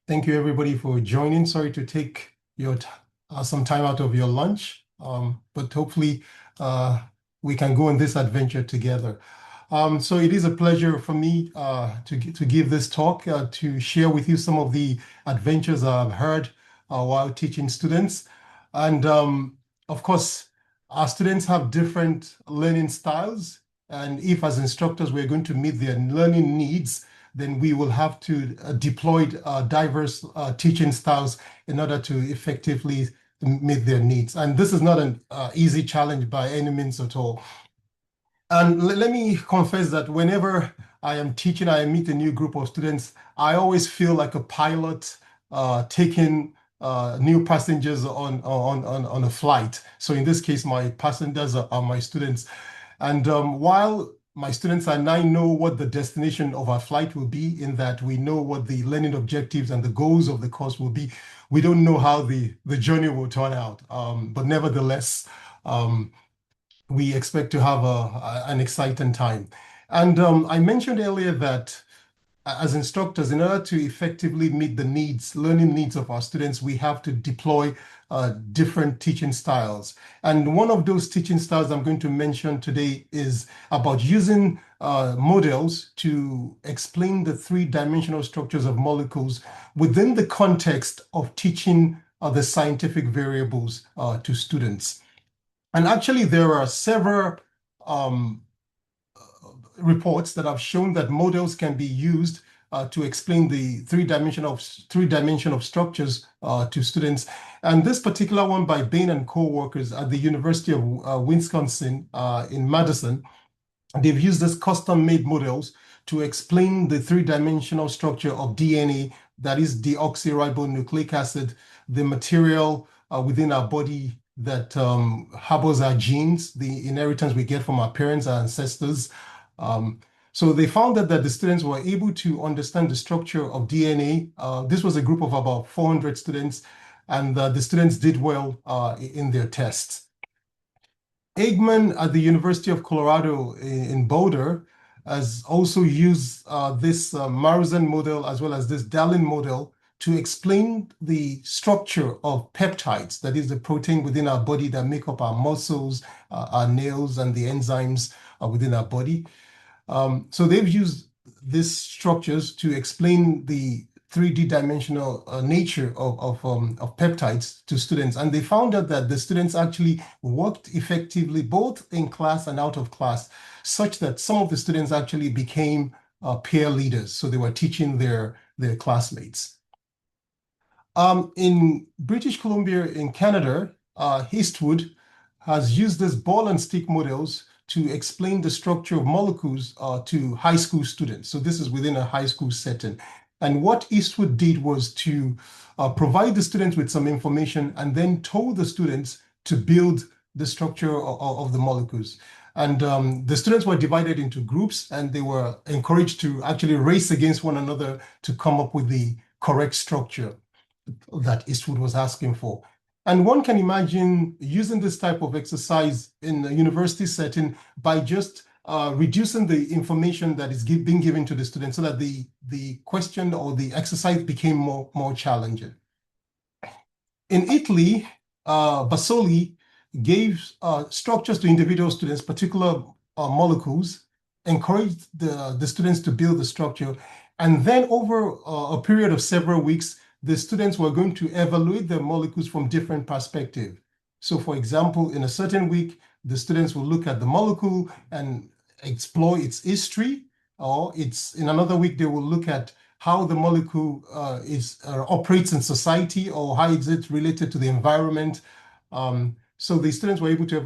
Thank you, everybody, for joining. Sorry to take your some time out of your lunch, but hopefully we can go on this adventure together. So it is a pleasure for me to give this talk to share with you some of the adventures I've heard while teaching students. And of course, our students have different learning styles. And if as instructors we're going to meet their learning needs, then we will have to deploy diverse teaching styles in order to effectively meet their needs. And this is not an easy challenge by any means at all. And let me confess that whenever I am teaching, I meet a new group of students, I always feel like a pilot taking new passengers on a flight. So in this case, my passengers are my students. And while my students and I know what the destination of our flight will be, in that we know what the learning objectives and the goals of the course will be, we don't know how the journey will turn out. But nevertheless, we expect to have an exciting time. And I mentioned earlier that as instructors, in order to effectively meet the needs, learning needs of our students, we have to deploy different teaching styles. And one of those teaching styles I'm going to mention today is about using models to explain the three-dimensional structures of molecules within the context of teaching the scientific variables to students. And actually, there are several reports that have shown that models can be used to explain the three-dimension of structures to students. And this particular one by Bain and co-workers at the University of Wisconsin in Madison, they've used this custom-made models to explain the three-dimensional structure of DNA, that is deoxyribonucleic acid, the material within our body that harbors our genes, the inheritance we get from our parents, our ancestors. So they found that the students were able to understand the structure of DNA. This was a group of about 400 students, and the students did well in their tests. Eggman at the University of Colorado in Boulder has also used this Maruzen model as well as this Dallin model to explain the structure of peptides, that is the protein within our body that make up our muscles, our nails, and the enzymes within our body. So they've used these structures to explain the 3D dimensional nature of peptides to students. And they found out that the students actually worked effectively both in class and out of class, such that some of the students actually became peer leaders. So they were teaching their classmates. In British Columbia in Canada, Eastwood has used this ball and stick models to explain the structure of molecules to high school students. So this is within a high school setting. And what Eastwood did was to provide the students with some information and then told the students to build the structure of the molecules. And the students were divided into groups, and they were encouraged to actually race against one another to come up with the correct structure that Eastwood was asking for. And one can imagine using this type of exercise in a university setting by just reducing the information that is being given to the students so that the question or the exercise became more challenging. In Italy, Basoli gave structures to individual students, particular molecules, encouraged the students to build the structure. And then over a period of several weeks, the students were going to evaluate the molecules from different perspectives. So for example, in a certain week, the students will look at the molecule and explore its history, or in another week, they will look at how the molecule operates in society, or how is it related to the environment. So the students were able to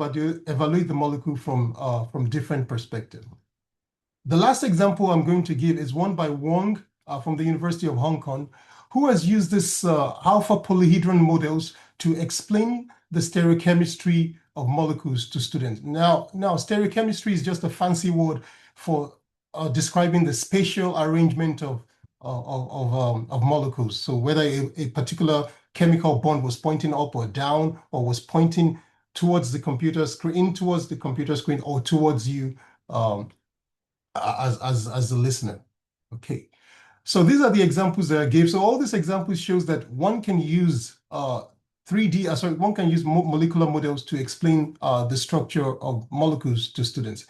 evaluate the molecule from different perspectives. The last example I'm going to give is one by Wong from the University of Hong Kong, who has used this alpha polyhedron models to explain the stereochemistry of molecules to students. Now stereochemistry is just a fancy word for describing the spatial arrangement of molecules. So whether a particular chemical bond was pointing up or down, or was pointing towards the computer screen, or towards you as the listener. Okay. So these are the examples that I gave. So all these examples shows that one can use 3D, one can use molecular models to explain the structure of molecules to students.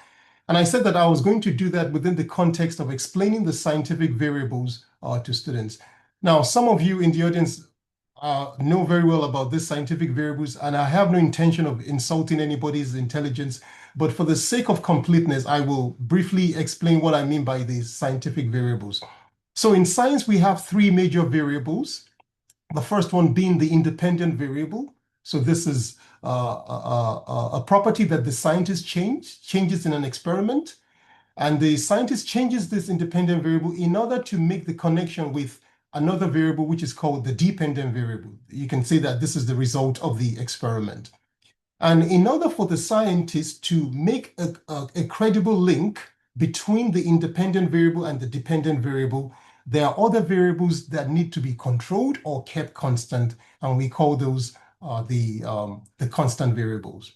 And I said that I was going to do that within the context of explaining the scientific variables to students. Now, some of you in the audience know very well about these scientific variables, and I have no intention of insulting anybody's intelligence. But for the sake of completeness, I will briefly explain what I mean by these scientific variables. So in science, we have three major variables. The first one being the independent variable. So this is a property that the scientist changes in an experiment. And the scientist changes this independent variable in order to make the connection with another variable, which is called the dependent variable. You can say that this is the result of the experiment. And in order for the scientist to make a credible link between the independent variable and the dependent variable, there are other variables that need to be controlled or kept constant, and we call those the constant variables.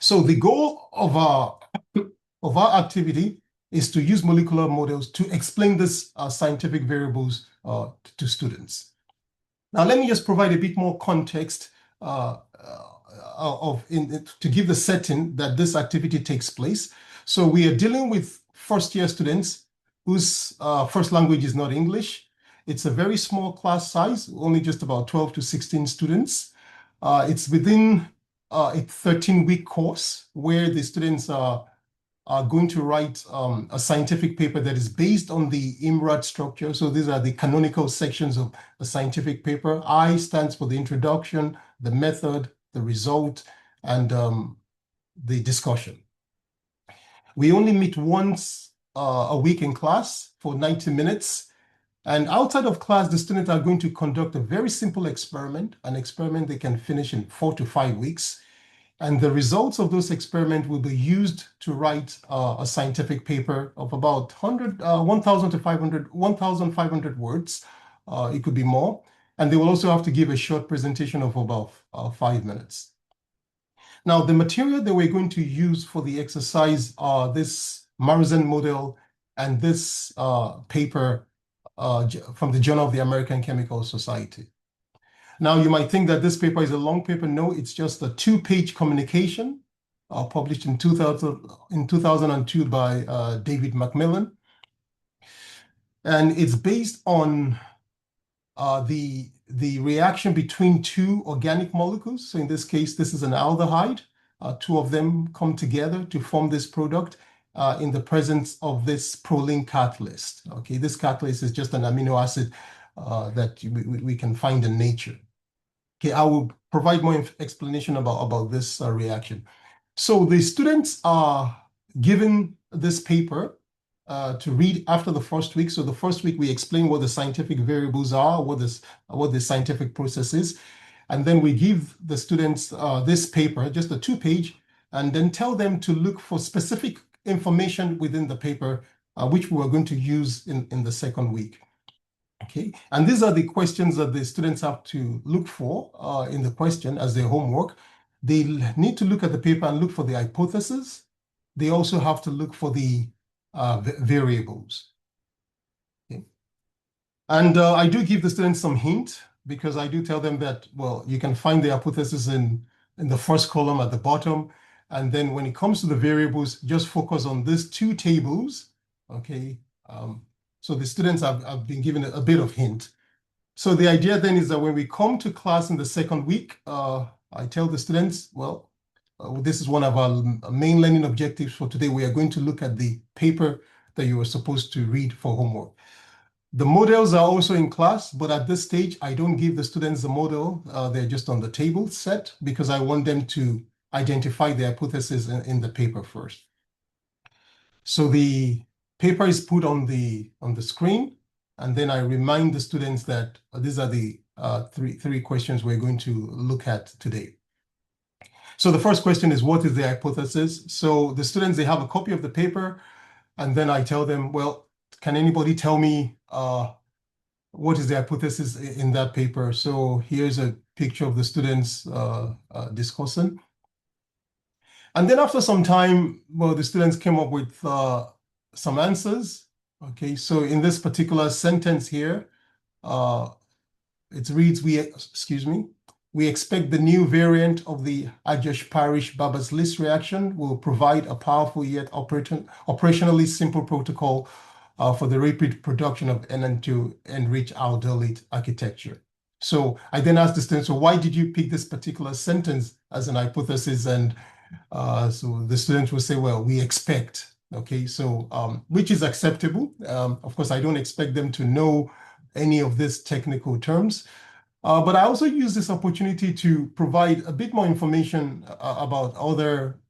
So the goal of our activity is to use molecular models to explain these scientific variables to students. Now, let me just provide a bit more context to give the setting that this activity takes place. So we are dealing with first-year students whose first language is not English. It's a very small class size, only just about 12 to 16 students. It's within a 13-week course where the students are going to write a scientific paper that is based on the IMRAD structure. So these are the canonical sections of a scientific paper. I stands for the introduction, the method, the result, and the discussion. We only meet once a week in class for 90 minutes. And outside of class, the students are going to conduct a very simple experiment, an experiment they can finish in 4 to 5 weeks. And the results of those experiments will be used to write a scientific paper of about 1,000 to 1,500 words. It could be more. And they will also have to give a short presentation of about 5 minutes. Now, the material that we're going to use for the exercise are this Maruzen model and this paper from the Journal of the American Chemical Society. Now, you might think that this paper is a long paper. No, it's just a 2-page communication published in 2002 by David Macmillan. And it's based on the reaction between two organic molecules. So in this case, this is an aldehyde. Two of them come together to form this product in the presence of this proline catalyst. Okay, this catalyst is just an amino acid that we can find in nature. Okay, I will provide more explanation about this reaction. So the students are given this paper to read after the first week. So the first week we explain what the scientific variables are, what the scientific process is, and then we give the students this paper, just a 2-page, and then tell them to look for specific information within the paper, which we are going to use in the second week. Okay, and these are the questions that the students have to look for in the question as their homework. They need to look at the paper and look for the hypothesis. They also have to look for the variables. Okay. And I do give the students some hint because I do tell them that, well, you can find the hypothesis in the first column at the bottom. And then when it comes to the variables, just focus on these 2 tables, okay? So the students have been given a bit of hint. So the idea then is that when we come to class in the second week, I tell the students, well, this is one of our main learning objectives for today. We are going to look at the paper that you were supposed to read for homework. The models are also in class, but at this stage, I don't give the students the model. They're just on the table set because I want them to identify the hypothesis in the paper first. So the paper is put on the screen, and then I remind the students that these are the three questions we're going to look at today. So the first question is, what is the hypothesis? So the students, they have a copy of the paper, and then I tell them, well, can anybody tell me what is the hypothesis in that paper? So here's a picture of the students discussing. And then after some time, well, the students came up with some answers. Okay, so in this particular sentence here, it reads, we expect the new variant of the Ajosh-Parrish-Babas List reaction will provide a powerful yet operationally simple protocol for the rapid production of NN2-enriched aldolate architecture. So I then asked the student, so why did you pick this particular sentence as an hypothesis? And so the students will say, well, we expect. Okay, so which is acceptable. Of course, I don't expect them to know any of these technical terms. But I also use this opportunity to provide a bit more information about other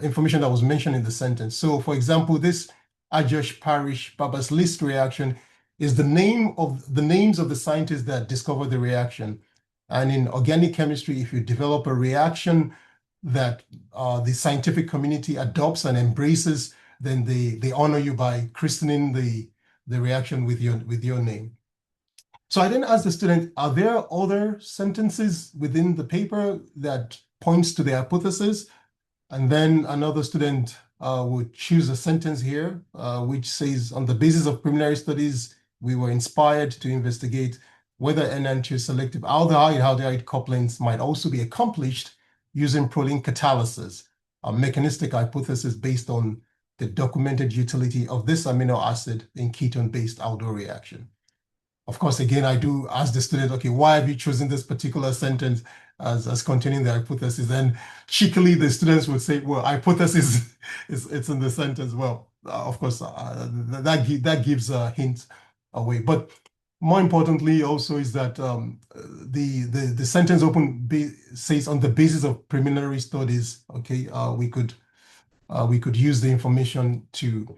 information that was mentioned in the sentence. So for example, this Ajosh-Parrish-Babas List reaction is the names of the scientists that discovered the reaction. And in organic chemistry, if you develop a reaction that the scientific community adopts and embraces, then they honor you by christening the reaction with your name. So I then asked the student, are there other sentences within the paper that points to the hypothesis? And then another student would choose a sentence here, which says, on the basis of preliminary studies, we were inspired to investigate whether NN2 selective aldehyde couplings might also be accomplished using proline catalysis, a mechanistic hypothesis based on the documented utility of this amino acid in ketone-based aldol reaction. Of course, again, I do ask the student, okay, why have you chosen this particular sentence as containing the hypothesis? And cheekily, the students would say, well, hypothesis it's in the sentence. Well, of course, that gives a hint away. But more importantly, also is that the sentence says on the basis of preliminary studies, okay, we could use the information to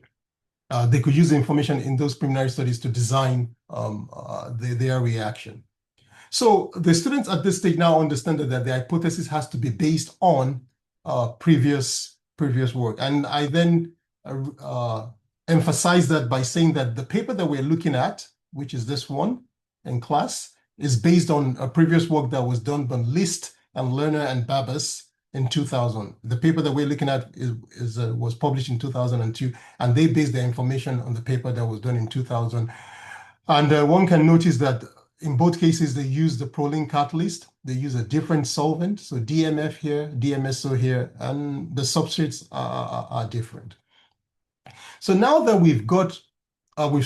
they could use the information in those preliminary studies to design their reaction. So the students at this stage now understand that the hypothesis has to be based on previous work. And I then emphasize that by saying that the paper that we're looking at, which is this one in class, is based on a previous work that was done by List and Lerner and Babas in 2000. The paper that we're looking at was published in 2002, and they based their information on the paper that was done in 2000. And one can notice that in both cases, they use the proline catalyst. They use a different solvent, so DMF here, DMSO here, and the substrates are different. So now that we've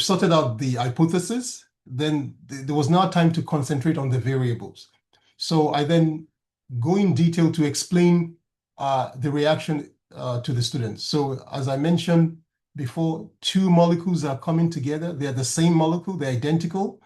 sorted out the hypothesis, then there was now time to concentrate on the variables. So I then go in detail to explain the reaction to the students. So as I mentioned before, two molecules are coming together. They're the same molecule, they're identical.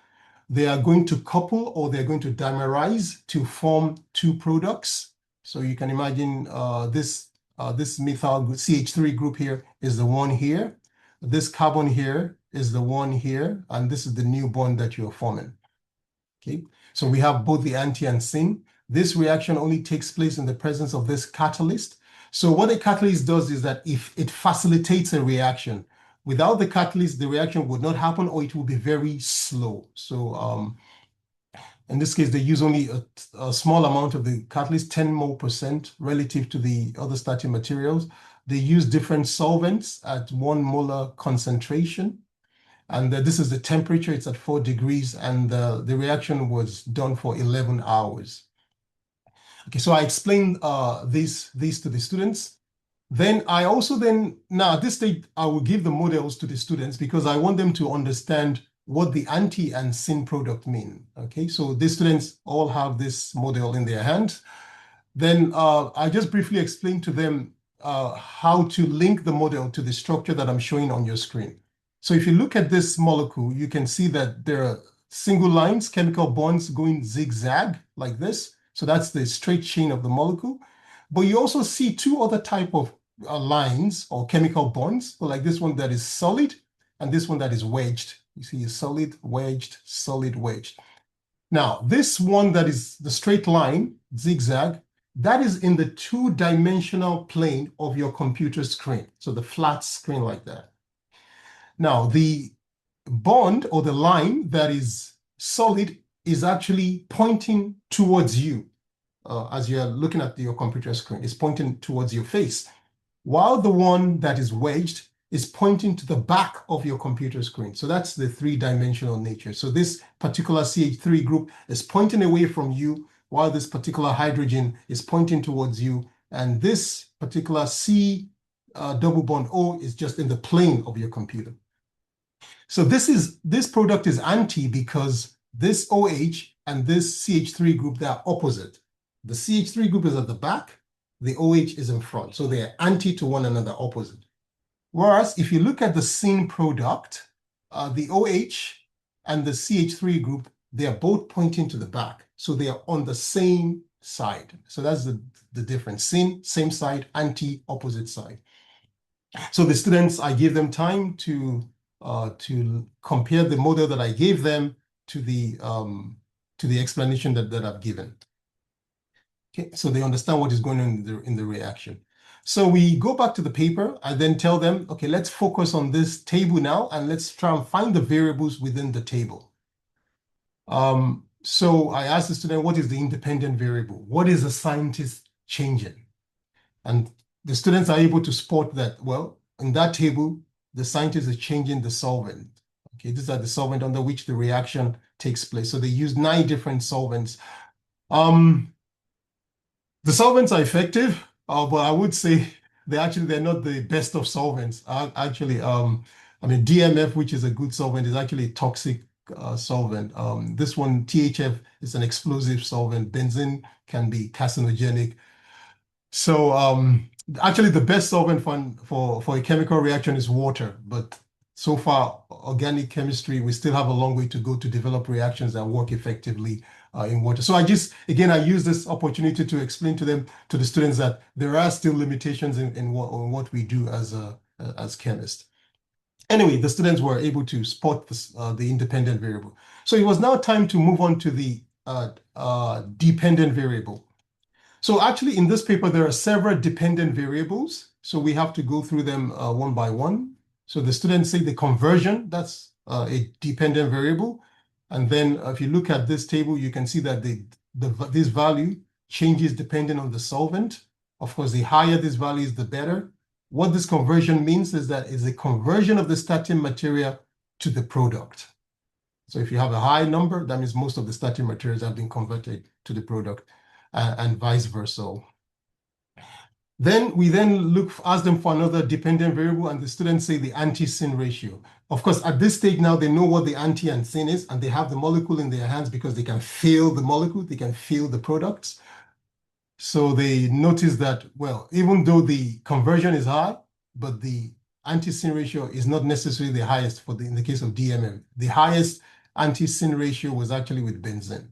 They are going to couple or they're going to dimerize to form two products. So you can imagine this methyl CH3 group here is the one here. This carbon here is the one here, and this is the new bond that you're forming. Okay, so we have both the anti and syn. This reaction only takes place in the presence of this catalyst. So what a catalyst does is that if it facilitates a reaction, without the catalyst, the reaction would not happen or it will be very slow. So in this case, they use only a small amount of the catalyst, 10 more% relative to the other starting materials. They use different solvents at 1 molar concentration. And this is the temperature, it's at 4 degrees, and the reaction was done for 11 hours. Okay, so I explained this to the students. Then I also now at this stage, I will give the models to the students because I want them to understand what the anti and syn product mean. Okay, so the students all have this model in their hand. Then I just briefly explain to them how to link the model to the structure that I'm showing on your screen. So if you look at this molecule, you can see that there are single lines, chemical bonds going zigzag like this. So that's the straight chain of the molecule. But you also see two other type of lines or chemical bonds, so like this one that is solid and this one that is wedged. You see a solid, wedged, solid, wedged. Now, this one that is the straight line, zigzag, that is in the two-dimensional plane of your computer screen. So the flat screen like that. Now, the bond or the line that is solid is actually pointing towards you as you're looking at your computer screen. It's pointing towards your face. While the one that is wedged is pointing to the back of your computer screen. So that's the three-dimensional nature. So this particular CH3 group is pointing away from you, while this particular hydrogen is pointing towards you. And this particular C double bond O is just in the plane of your computer. So this product is anti because this OH and this CH3 group, they are opposite. The CH3 group is at the back, the OH is in front. So they are anti to one another, opposite. Whereas if you look at the syn product, the OH and the CH3 group, they are both pointing to the back. So they are on the same side. So that's the difference. Syn, same side, anti, opposite side. So the students, I gave them time to compare the model that I gave them to the explanation that I've given. Okay, so they understand what is going on in the reaction. So we go back to the paper. I then tell them, okay, let's focus on this table now, and let's try and find the variables within the table. So I asked the student, what is the independent variable? What is the scientist changing? And the students are able to spot that, well, in that table, the scientist is changing the solvent. Okay, these are the solvent under which the reaction takes place. So they use 9 different solvents. The solvents are effective, but I would say they're not the best of solvents. Actually, I mean, DMF, which is a good solvent, is actually a toxic solvent. This one, THF, is an explosive solvent. Benzene can be carcinogenic. So actually, the best solvent for a chemical reaction is water. But so far, organic chemistry, we still have a long way to go to develop reactions that work effectively in water. So I use this opportunity to explain to the students, that there are still limitations in what we do as chemists. Anyway, the students were able to spot the independent variable. So it was now time to move on to the dependent variable. So actually, in this paper, there are several dependent variables. So we have to go through them one by one. So the students say the conversion, that's a dependent variable. And then if you look at this table, you can see that this value changes depending on the solvent. Of course, the higher this value is, the better. What this conversion means is that it's a conversion of the starting material to the product. So if you have a high number, that means most of the starting materials have been converted to the product, and vice versa. Then we ask them for another dependent variable, and the students say the anti-syn ratio. Of course, at this stage now, they know what the anti and syn is, and they have the molecule in their hands because they can feel the molecule, they can feel the products. So they notice that, well, even though the conversion is high, but the anti-syn ratio is not necessarily the highest in the case of DMM. The highest anti-syn ratio was actually with benzene.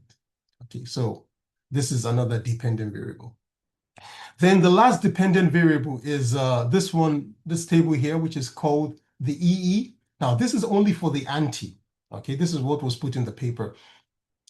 Okay, so this is another dependent variable. Then the last dependent variable is this table here, which is called the EE. Now, this is only for the anti. Okay, this is what was put in the paper.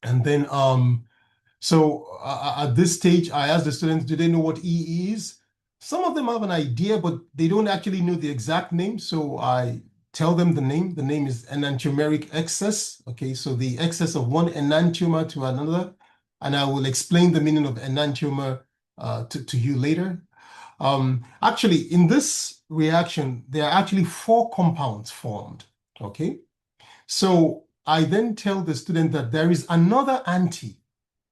And then, at this stage, I asked the students, do they know what EE is? Some of them have an idea, but they don't actually know the exact name. So I tell them the name. The name is enantiomeric excess. Okay, so the excess of one enantiomer to another. And I will explain the meaning of enantiomer to you later. Actually, in this reaction, there are actually 4 compounds formed, okay? So I then tell the student that there is another anti,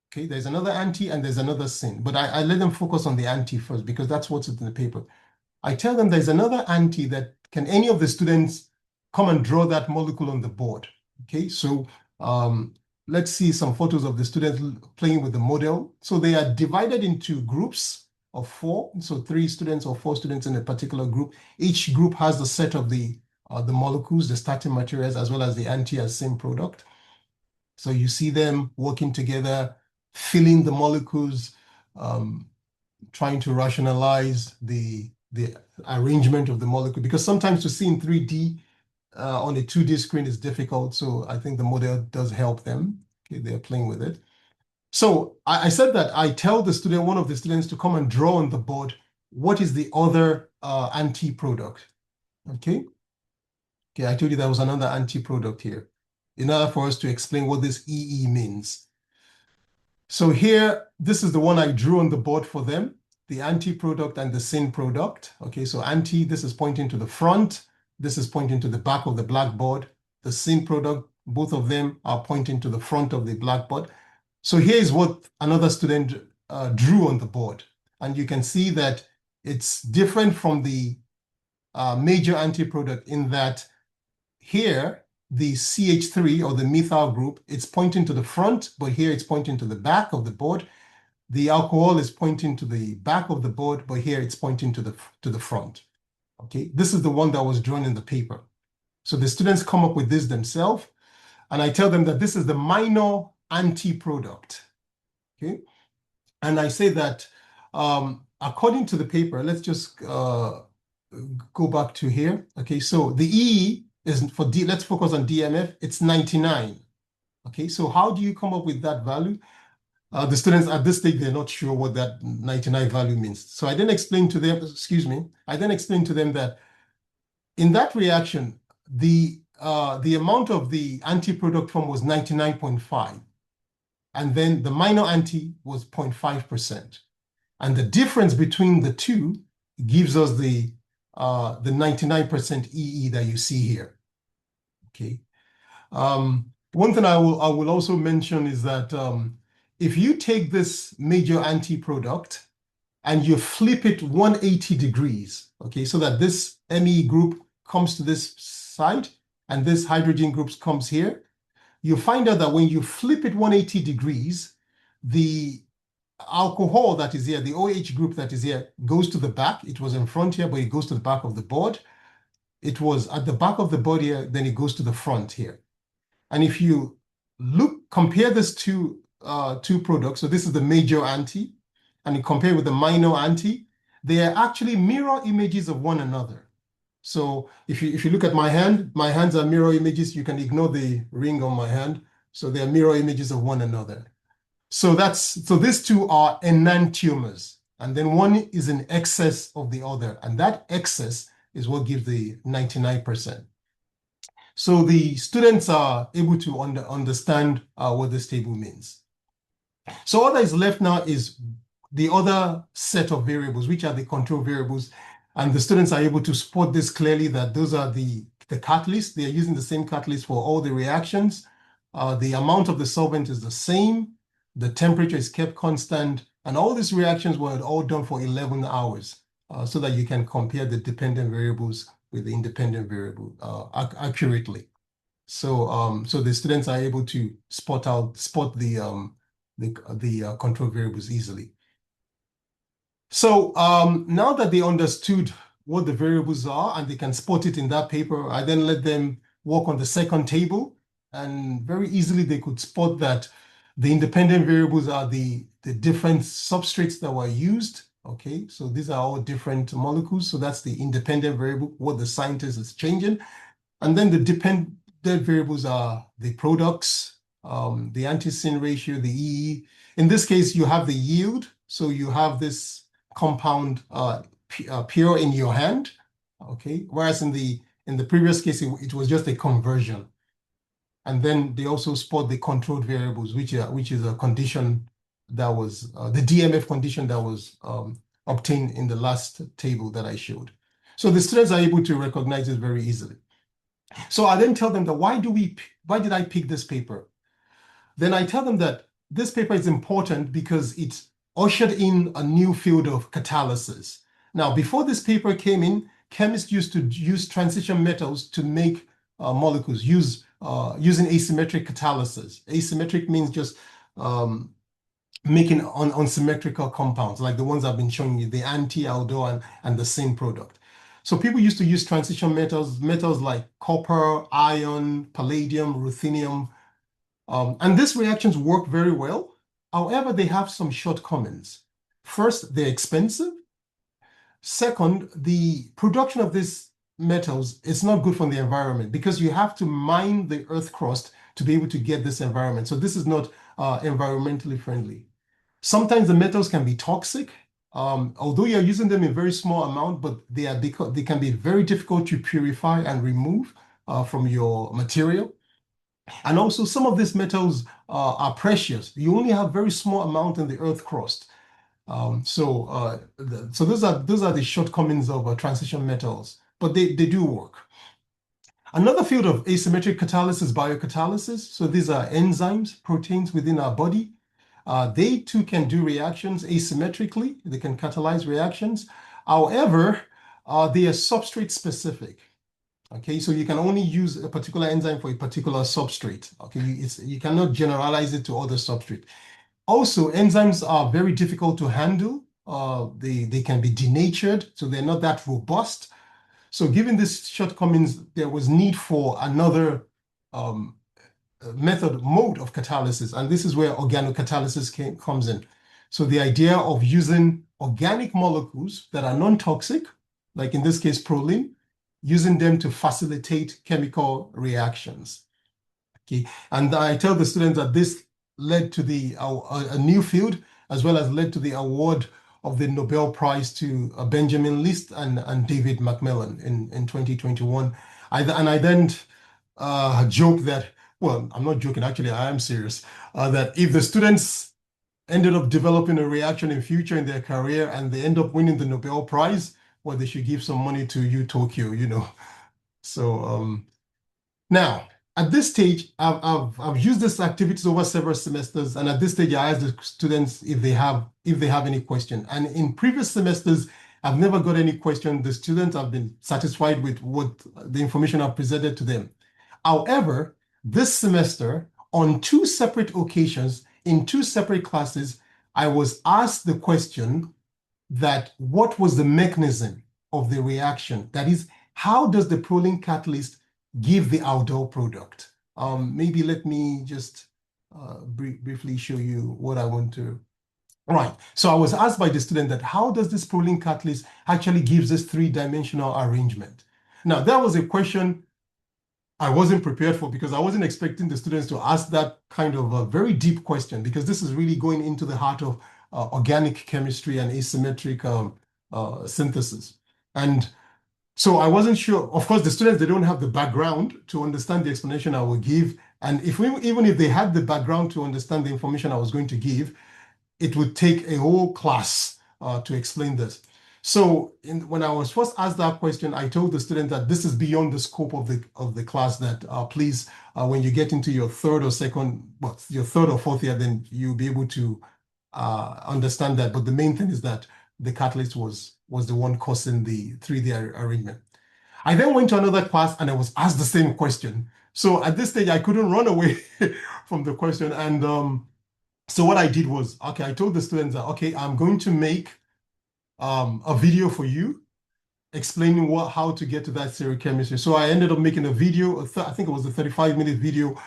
okay? There's another anti and there's another syn, but I let them focus on the anti first because that's what's in the paper. I tell them there's another anti that can any of the students come and draw that molecule on the board, okay? So let's see some photos of the students playing with the model. So they are divided into groups of 4. So 3 students or 4 students in a particular group. Each group has the set of the molecules, the starting materials, as well as the anti and syn product. So you see them working together, filling the molecules, trying to rationalize the arrangement of the molecule. Because sometimes to see in 3D, on a 2D screen is difficult, so I think the model does help them. Okay, they're playing with it. So I said that I tell one of the students to come and draw on the board what is the other anti-product. Okay, I told you there was another anti-product here in order for us to explain what this EE means. So here, this is the one I drew on the board for them, the anti-product and the syn product. Okay, so anti, this is pointing to the front. This is pointing to the back of the blackboard. The same product, both of them are pointing to the front of the blackboard. So here is what another student drew on the board. And you can see that it's different from the major anti-product in that here, the CH3 or the methyl group, it's pointing to the front, but here it's pointing to the back of the board. The alcohol is pointing to the back of the board, but here it's pointing to the front. Okay, this is the one that was drawn in the paper. So the students come up with this themselves, and I tell them that this is the minor anti-product. Okay, and I say that according to the paper, let's just go back to here. Okay, so the E is for D, let's focus on DMF, it's 99. Okay, so how do you come up with that value? The students at this stage, they're not sure what that 99 value means. So I then explained to them, I then explained to them that in that reaction, the amount of the anti-product form was 99.5. And then the minor anti was 0.5%. And the difference between the two gives us the 99% EE that you see here. Okay. One thing I will also mention is that if you take this major anti-product and you flip it 180 degrees, okay, so that this Me group comes to this side and this hydrogen group comes here, you find out that when you flip it 180 degrees, the alcohol that is here, the OH group that is here, goes to the back. It was in front here, but it goes to the back of the board. It was at the back of the board here, then it goes to the front here. And if you compare these two products, so this is the major anti, and you compare with the minor anti, they are actually mirror images of one another. So if you look at my hand, my hands are mirror images. You can ignore the ring on my hand. So they are mirror images of one another. So these two are enantiomers, and then one is in excess of the other, and that excess is what gives the 99%. So the students are able to understand what this table means. So all that is left now is the other set of variables, which are the control variables. And the students are able to spot this clearly that those are the catalysts. They are using the same catalyst for all the reactions. The amount of the solvent is the same. The temperature is kept constant. And all these reactions were all done for 11 hours so that you can compare the dependent variables with the independent variable accurately. So the students are able to spot the control variables easily. So now that they understood what the variables are and they can spot it in that paper, I then let them work on the second table, and very easily they could spot that the independent variables are the different substrates that were used. Okay, so these are all different molecules. So that's the independent variable, what the scientist is changing. And then the dependent variables are the products, the anti-syn ratio, the EE. In this case, you have the yield. So you have this compound pure in your hand, okay? Whereas in the previous case, it was just a conversion. And then they also spot the controlled variables, which is a condition that was the DMF condition that was obtained in the last table that I showed. So the students are able to recognize it very easily. So I then tell them that why did I pick this paper? Then I tell them that this paper is important because it ushered in a new field of catalysis. Now, before this paper came in, chemists used to use transition metals to make molecules using asymmetric catalysis. Asymmetric means just making unsymmetrical compounds, like the ones I've been showing you, the anti-aldol and the same product. So people used to use transition metals like copper, iron, palladium, ruthenium, and these reactions work very well. However, they have some shortcomings. First, they're expensive. Second, the production of these metals is not good for the environment because you have to mine the earth crust to be able to get this environment. So this is not environmentally friendly. Sometimes the metals can be toxic, although you're using them in very small amount, but they can be very difficult to purify and remove from your material. And also some of these metals are precious. You only have very small amount in the earth crust. So those are the shortcomings of transition metals. but they do work. Another field of asymmetric catalysis is biocatalysis. So these are enzymes, proteins within our body. They too can do reactions asymmetrically. They can catalyze reactions. However, they are substrate specific. Okay, so you can only use a particular enzyme for a particular substrate. Okay, you cannot generalize it to other substrate. Also, enzymes are very difficult to handle. They can be denatured, so they're not that robust. So given these shortcomings, there was need for another mode of catalysis, and this is where organocatalysis comes in. So the idea of using organic molecules that are non-toxic, like in this case proline, using them to facilitate chemical reactions. Okay, and I tell the students that this led to a new field, as well as led to the award of the Nobel Prize to Benjamin List and David Macmillan in 2021. I then joke that, well, I'm not joking, actually, I am serious, that if the students ended up developing a reaction in future in their career and they end up winning the Nobel Prize, well, they should give some money to UTokyo, you know. So now, at this stage, I've used this activities over several semesters, and at this stage, I ask the students if they have any question. And in previous semesters, I've never got any question. The students have been satisfied with what the information I've presented to them. However, this semester, on two separate occasions, in two separate classes, I was asked the question that what was the mechanism of the reaction? That is, how does the proline catalyst give the aldol product? Maybe let me just briefly show you what I want to. Right. So I was asked by the student that how does this proline catalyst actually gives this three-dimensional arrangement? Now, that was a question I wasn't prepared for because I wasn't expecting the students to ask that kind of a very deep question, because this is really going into the heart of organic chemistry and asymmetric synthesis. And so I wasn't sure. Of course, the students, they don't have the background to understand the explanation I will give. And even if they had the background to understand the information I was going to give, it would take a whole class to explain this. So when I was first asked that question, I told the student that this is beyond the scope of the class, that please, when you get into your third or fourth year, then you'll be able to understand that. But the main thing is that the catalyst was the one causing the 3D arrangement. I then went to another class and I was asked the same question. So at this stage, I couldn't run away from the question. And so what I did was, okay, I told the students that, okay, I'm going to make a video for you explaining how to get to that stereochemistry. So I ended up making a video, I think it was a 35-minute video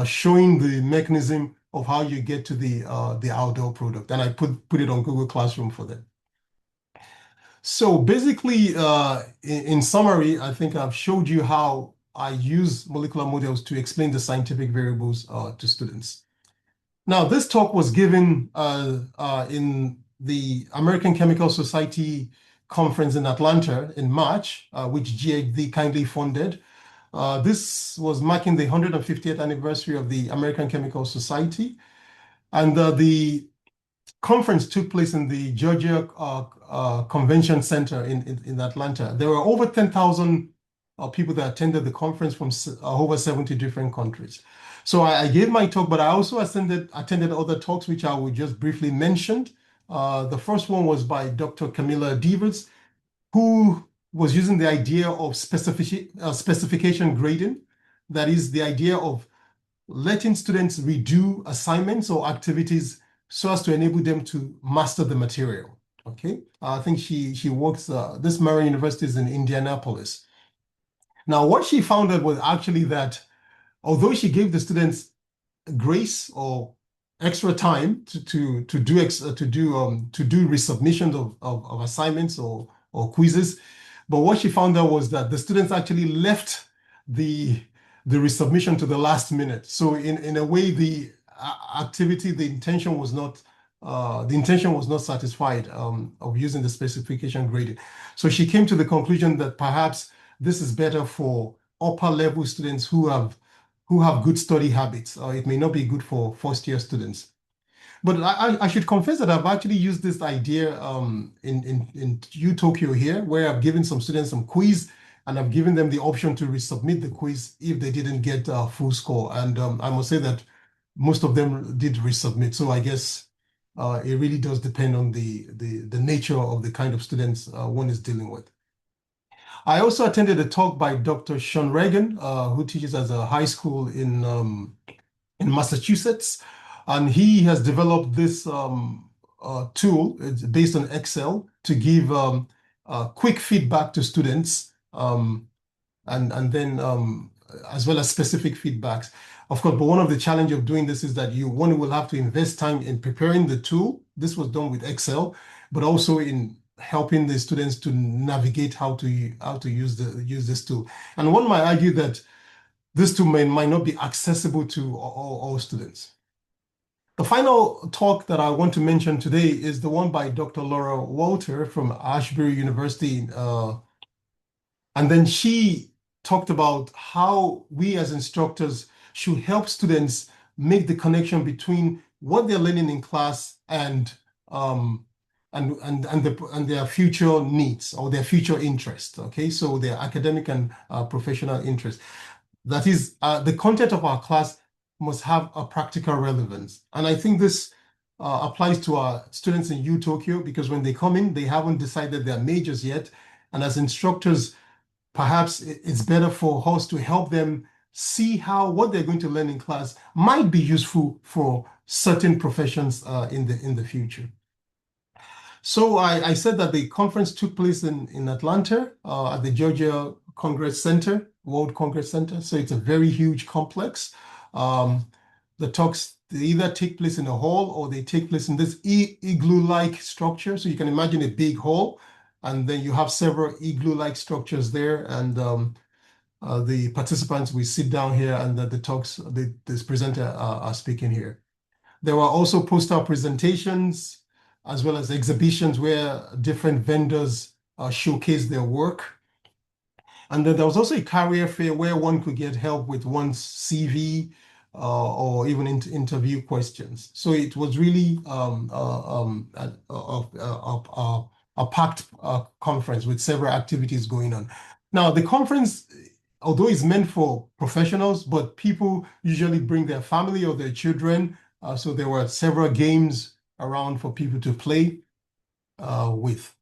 showing the mechanism of how you get to the aldol product. And I put it on Google Classroom for them. So basically, in summary, I think I've showed you how I use molecular models to explain the scientific variables to students. Now, this talk was given in the American Chemical Society conference in Atlanta in March, which GFD kindly funded. This was marking the 150th anniversary of the American Chemical Society. And the conference took place in the Georgia Convention Center in Atlanta. There were over 10,000 people that attended the conference from over 70 different countries. So I gave my talk, but I also attended other talks, which I will just briefly mention. The first one was by Dr. Camilla Devers, who was using the idea of specification grading. That is the idea of letting students redo assignments or activities so as to enable them to master the material. Okay, I think she works, this Murray University is in Indianapolis. Now, what she found out was actually that although she gave the students grace or extra time to do resubmissions of assignments or quizzes, but what she found out was that the students actually left the resubmission to the last minute. So in a way, the activity, the intention was not satisfied of using the specification grading. So she came to the conclusion that perhaps this is better for upper level students who have good study habits. It may not be good for first-year students. But I should confess that I've actually used this idea in UTokyo here, where I've given some students some quiz, and I've given them the option to resubmit the quiz if they didn't get a full score. And I must say that most of them did resubmit. So I guess it really does depend on the nature of the kind of students one is dealing with. I also attended a talk by Dr. Sean Reagan, who teaches at a high school in Massachusetts, and he has developed this tool. It's based on Excel to give quick feedback to students, and then as well as specific feedbacks. Of course, but one of the challenge of doing this is that one will have to invest time in preparing the tool. This was done with Excel, but also in helping the students to navigate how to use this tool. And one might argue that this tool might not be accessible to all students. The final talk that I want to mention today is the one by Dr. Laura Walter from Ashbury University. And then she talked about how we as instructors should help students make the connection between what they're learning in class and their future needs or their future interests. Okay, so their academic and professional interests. That is, the content of our class must have a practical relevance. And I think this applies to our students in UTokyo, because when they come in, they haven't decided their majors yet. And as instructors, perhaps it's better for us to help them see how what they're going to learn in class might be useful for certain professions in the future. So I said that the conference took place in Atlanta at the Georgia Congress Center, World Congress Center. So it's a very huge complex. The talks, they either take place in a hall or they take place in this igloo-like structure. So you can imagine a big hall, and then you have several igloo-like structures there. And the participants will sit down here, and the talks, this presenter are speaking here. There were also poster presentations, as well as exhibitions where different vendors showcase their work. And then there was also a career fair where one could get help with one's CV or even interview questions. So it was really a packed conference with several activities going on. Now, the conference, although it's meant for professionals, but people usually bring their family or their children. So there were several games around for people to play with.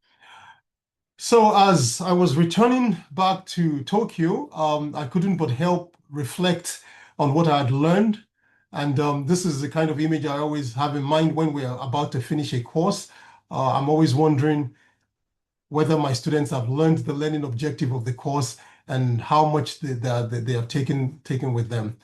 So as I was returning back to Tokyo, I couldn't but help reflect on what I had learned. And this is the kind of image I always have in mind when we're about to finish a course. I'm always wondering whether my students have learned the learning objective of the course and how much they have taken with them.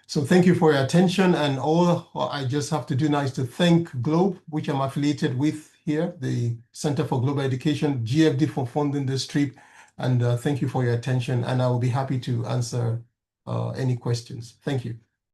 So thank you for your attention, and all I just have to do now is to thank GLOBE, which I'm affiliated with here, the Center for Global Education, GFD, for funding this trip, and thank you for your attention, and I will be happy to answer any questions. Thank you.